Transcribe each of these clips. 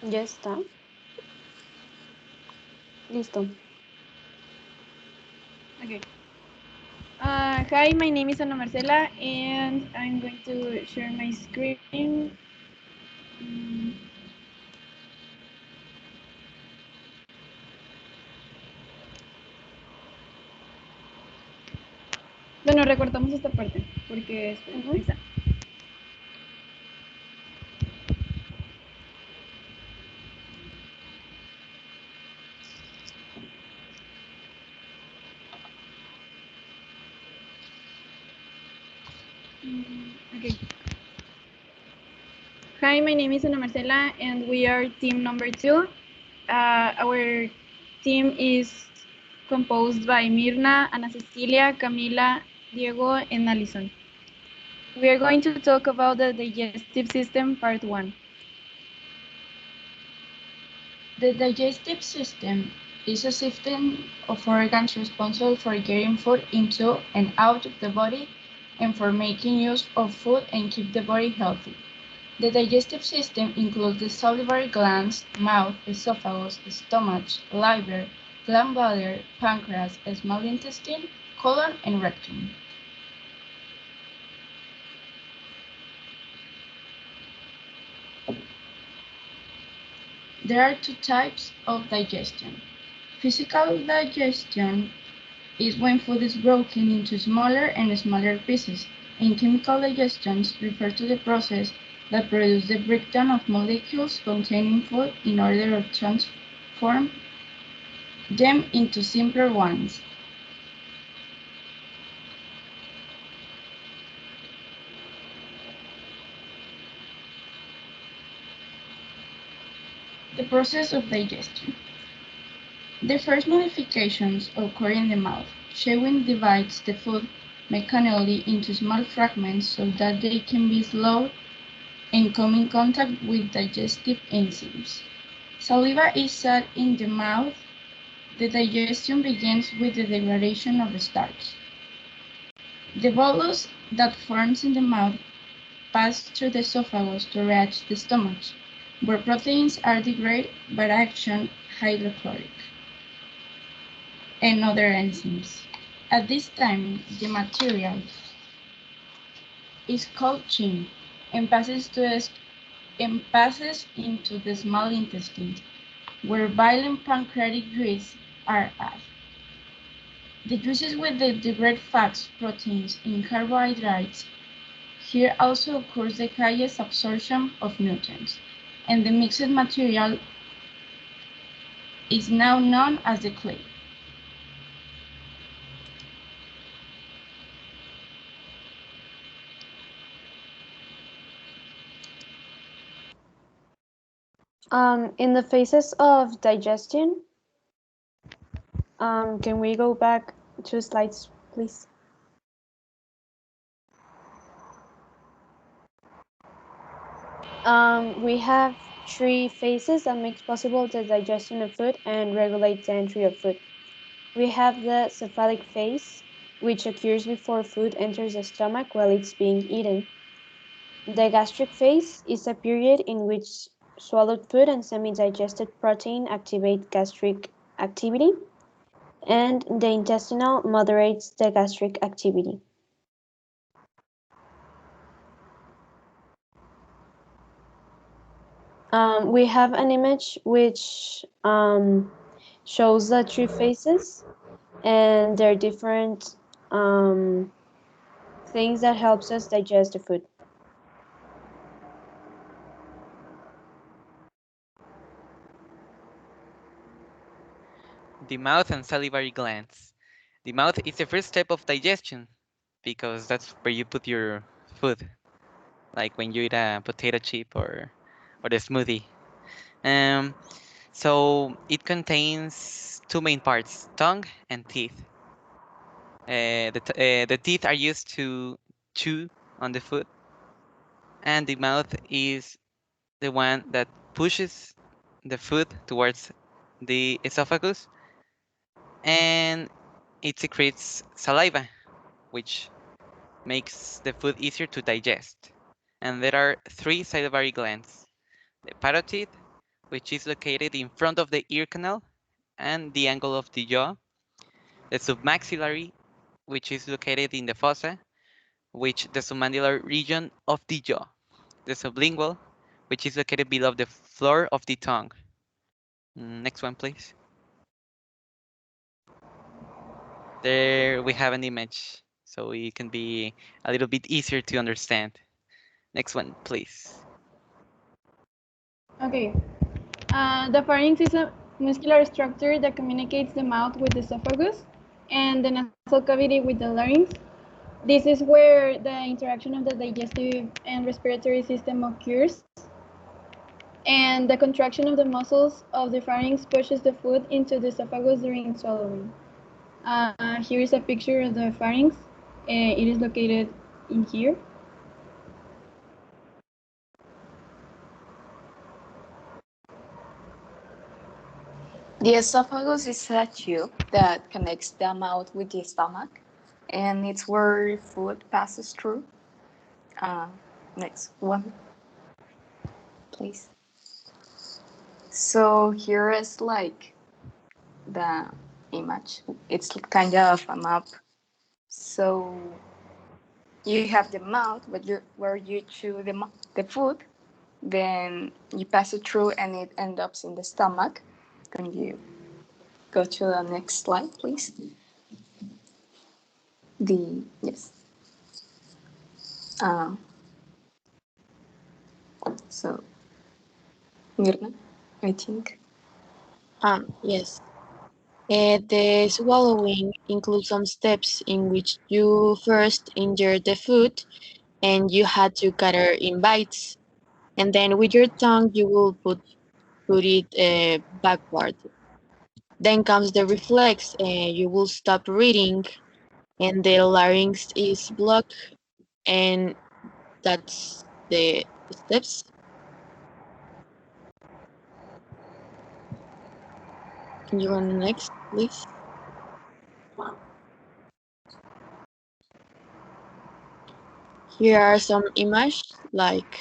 Ya está. Listo. Okay. Hi, my name is Ana Marcela, and I'm going to share my screen. Mm, Bueno, recortamos esta parte, porque ahí está. Okay. Hi, my name is Ana Marcela, and we are team number 2. Our team is composed by Myrna, Ana Cecilia, Camila, Diego, and Alisson. We are going to talk about the digestive system, part 1. The digestive system is a system of organs responsible for getting food into and out of the body and for making use of food and keep the body healthy. The digestive system includes the salivary glands, mouth, esophagus, stomach, liver, gallbladder, pancreas, small intestine, colon, and rectum. There are two types of digestion. Physical digestion is when food is broken into smaller and smaller pieces, and chemical digestions refer to the process that produces the breakdown of molecules containing food in order to transform them into simpler ones. The process of digestion. The first modifications occur in the mouth. Chewing divides the food mechanically into small fragments so that they can be slowed and come in contact with digestive enzymes. Saliva is set in the mouth. The digestion begins with the degradation of starch. The bolus that forms in the mouth passes through the esophagus to reach the stomach, where proteins are degraded by action hydrochloric and other enzymes. At this time, the material is called chyme and passes into the small intestine, where bile and pancreatic juices are added. The juices with the degraded fats, proteins, and carbohydrates. Here also occurs the highest absorption of nutrients, and the mixed material is now known as the clay. In the phases of digestion, can we go back 2 slides, please? We have 3 phases that makes possible the digestion of food and regulates the entry of food. We have the cephalic phase, which occurs before food enters the stomach while it's being eaten. The gastric phase is a period in which swallowed food and semi-digested protein activate gastric activity, and the intestinal moderates the gastric activity. We have an image which shows the 3 phases and their different things that helps us digest the food. The mouth and salivary glands. The mouth is the first step of digestion because that's where you put your food, like when you eat a potato chip or the smoothie. So it contains two main parts, tongue and teeth. The teeth are used to chew on the food, and the mouth is the one that pushes the food towards the esophagus, and it secretes saliva, which makes the food easier to digest. And there are three salivary glands: the parotid, which is located in front of the ear canal and the angle of the jaw. The submaxillary, which is located in the fossa, which the submandibular region of the jaw. The sublingual, which is located below the floor of the tongue. Next one, please. There we have an image, so it can be a little bit easier to understand. Next one, please. Okay. The pharynx is a muscular structure that communicates the mouth with the esophagus and the nasal cavity with the larynx. This is where the interaction of the digestive and respiratory system occurs. And the contraction of the muscles of the pharynx pushes the food into the esophagus during swallowing. Here is a picture of the pharynx. It is located in here. The esophagus is a tube that connects the mouth with the stomach, and it's where food passes through. Next one, please. So here is like the image. It's kind of a map. So you have the mouth, where you chew the food, then you pass it through, and it ends up in the stomach. Can you go to the next slide, please? Yes. So Myrna, I think. Yes. The swallowing includes some steps in which you first ingest the food and you had to gather in bites, and then with your tongue you will put it backward. Then comes the reflex, you will stop reading, and the larynx is blocked, and that's the steps. Can you run next, please? Here are some images. Like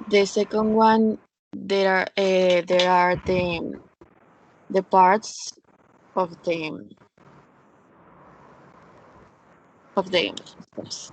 the second one, there are the parts of the steps.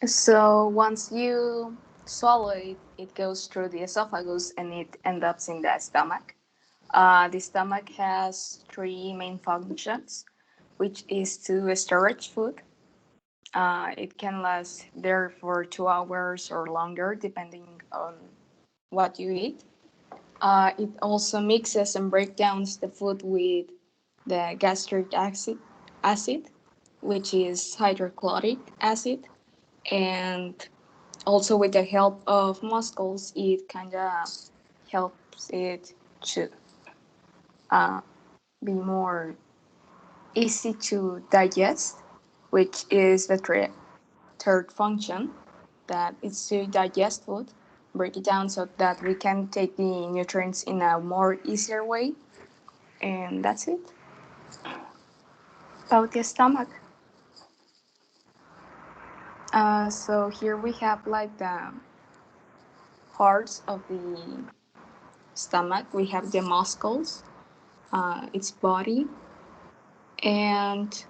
So once you swallow it, it goes through the esophagus and it ends up in the stomach. The stomach has three main functions, which is to storage food. It can last there for 2 hours or longer, depending on what you eat. It also mixes and breaks down the food with the gastric acid, which is hydrochloric acid, and also with the help of muscles, it kind of helps it to be more easy to digest, which is the third function, that is to digest food, break it down so that we can take the nutrients in a more easier way. And that's it about the stomach. So here we have like the parts of the stomach. We have the muscles, its body, and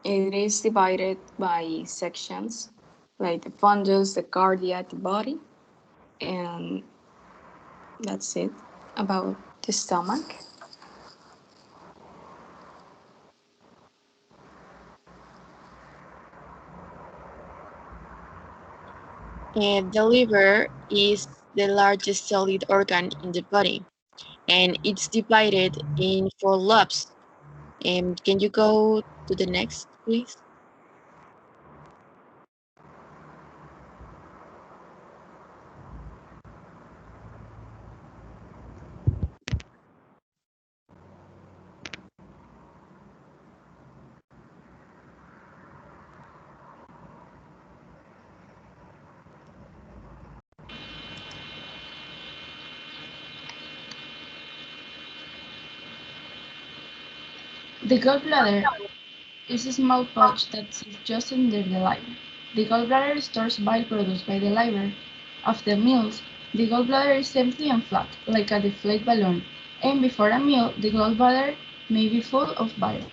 it is divided by sections, like the fundus, the cardia, the body, and that's it about the stomach. The liver is the largest solid organ in the body, and it's divided in four lobes. Can you go to the next, please? The gallbladder is a small pouch that sits just under the liver. The gallbladder stores bile produced by the liver. After meals, the gallbladder is empty and flat, like a deflated balloon, and before a meal, the gallbladder may be full of bile.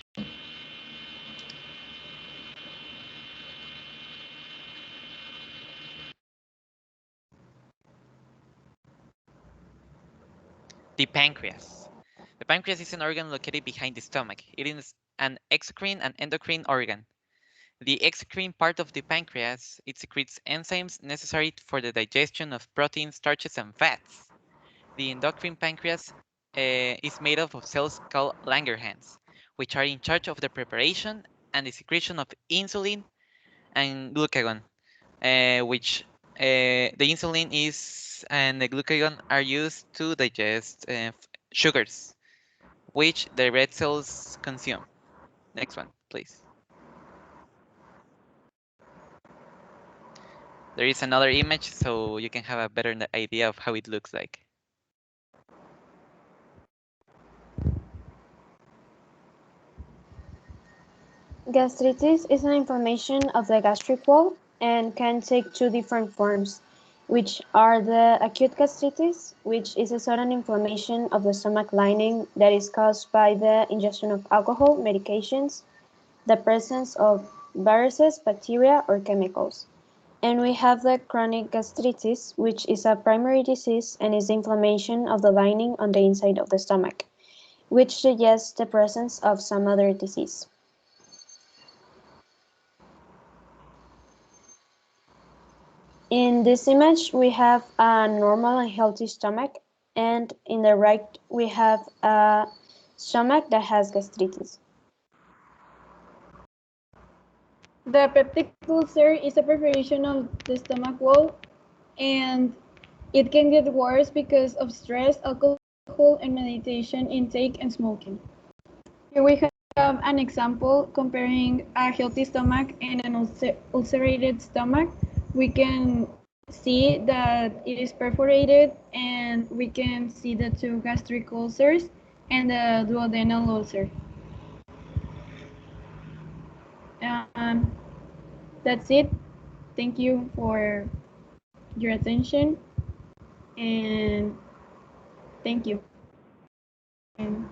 The pancreas. The pancreas is an organ located behind the stomach. It is an exocrine and endocrine organ. The exocrine part of the pancreas, it secretes enzymes necessary for the digestion of proteins, starches, and fats. The endocrine pancreas is made up of cells called Langerhans, which are in charge of the preparation and the secretion of insulin and glucagon, which the insulin is and the glucagon are used to digest sugars, which the red cells consume. Next one, please. There is another image so you can have a better idea of how it looks like. Gastritis is an inflammation of the gastric wall and can take two different forms, which are the acute gastritis, which is a sudden inflammation of the stomach lining that is caused by the ingestion of alcohol, medications, the presence of viruses, bacteria, or chemicals. And we have the chronic gastritis, which is a primary disease and is the inflammation of the lining on the inside of the stomach, which suggests the presence of some other disease. In this image, we have a normal and healthy stomach, and in the right, we have a stomach that has gastritis. The peptic ulcer is a perforation of the stomach wall, and it can get worse because of stress, alcohol, and medication intake and smoking. Here we have an example comparing a healthy stomach and an ulcerated stomach. We can see that it is perforated, and we can see the two gastric ulcers and the duodenal ulcer. That's it. Thank you for your attention, and thank you. And